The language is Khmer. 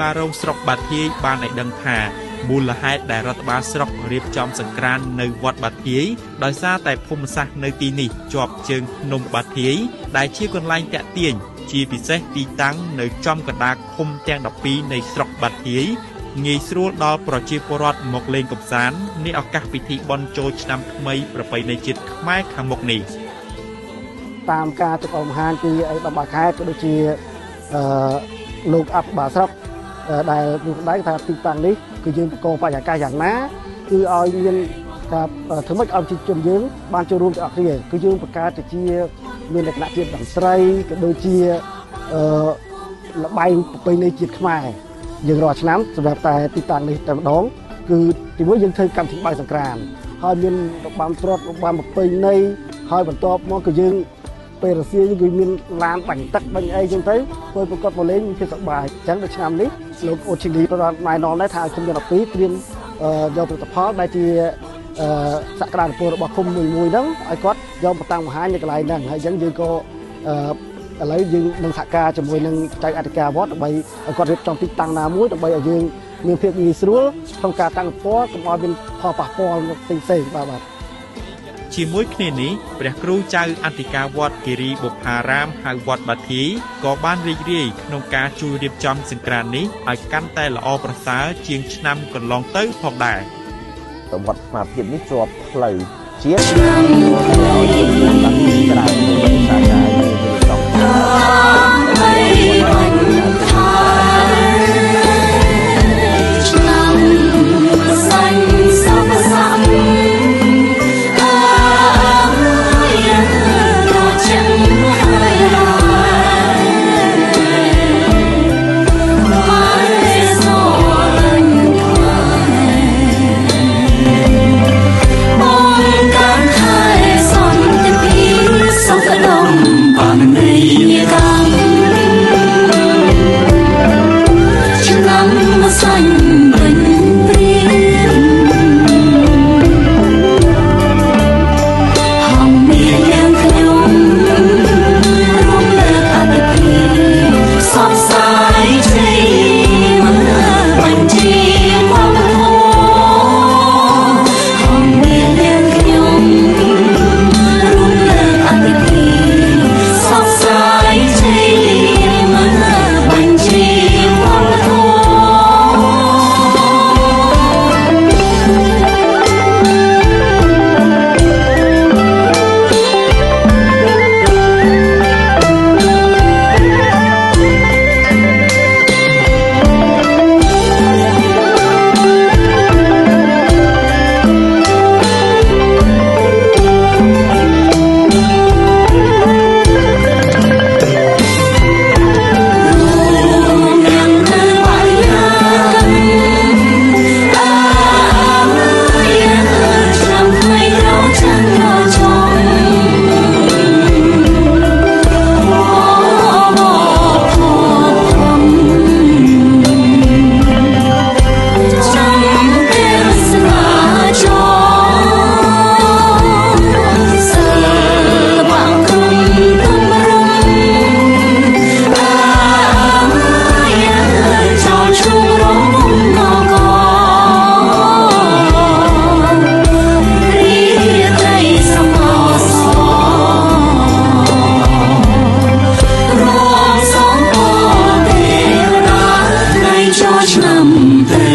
បារោងស្រុកបាធាយបានឲ្យដឹងថាមូលហេតុដែលរដ្ឋបាលស្រុករៀបចំសង្ក្រាន្តនៅវត្តបាធាយដោយសារតែភូមិសាស្ត្រនៅទីនេះជាប់ជើងភ្នំបាធាយដែលជាកន្លែងតាក់ទាញជាពិសេសទីតាំងនៅចំកណ្ដាលឃុំទាំង12នៃស្រុកបាធាយងាយស្រួលដល់ប្រជាពលរដ្ឋមកលេងកម្សាន្តនាឱកាសពិធីបុណ្យចូលឆ្នាំថ្មីប្រពៃណីជាតិខ្មែរខាងមុខនេះតាមការទឹកអមហានពីអីដល់បាខេតក៏ដូចជាលោកអភិបាលស្រុកដែលលោកដៃថាទីតាំងនេះគឺយើងបង្កបរិយាកាសយ៉ាងណាគឺឲ្យមានការធ្វើម៉េចឲ្យប្រជាជនយើងបានចូលរួមទាំងអស់គ្នាគឺយើងបង្កើតទៅជាមានលក្ខណៈជាតន្ត្រីក៏ដូចជាល្បែងប្រពៃណីជាតិខ្មែរយើងរាល់ឆ្នាំសម្រាប់តែទីតាំងនេះតែម្ដងគឺទីមួយយើងធ្វើកម្មវិធីបាយសង្ក្រាន្តហើយមានរបាំត្រុដិរបាំប្រពៃណីហើយបន្ទាប់មកគឺយើងពេលរសៀលគឺមានឡានបាញ់ទឹកបាញ់អីចឹងទៅធ្វើប្រកបមកលេងមានភាពសប្បាយអញ្ចឹងដល់ឆ្នាំនេះលោកអូឈីលីប្រធានណៃណលដែរថាគុំទាំង12ត្រៀមយកផលិតផលដែលជាសក្តានុពលរបស់គុំមួយហ្នឹងឲ្យគាត់យកមកតាំងបង្ហាញនៅកន្លែងហ្នឹងហើយអញ្ចឹងយើងក៏ឥឡូវយើងនឹងសហការជាមួយនឹងចៅអធិការវត្តដើម្បីឲ្យគាត់រៀបចំទីតាំងណាមួយដើម្បីឲ្យយើងមានភាពងាយស្រួលក្នុងការតាំងពណ៌កុំឲ្យមានផលប៉ះពាល់ផ្សេងៗបាទជាមួយគ្នានេះព្រះគ្រូចៅអធិការវត្តគិរីបុប្ផារាមហៅវត្តបាធាយក៏បានរីករាយក្នុងការជួយរៀបចំសង្ក្រាន្តនេះឲ្យកាន់តែល្អប្រសើរជាងឆ្នាំកន្លងទៅផងដែរវត្តស្មារតីនេះជាប់ផ្លូវជាតិបានស្រាវជ្រាវវិសាការនៅឆ្នាំ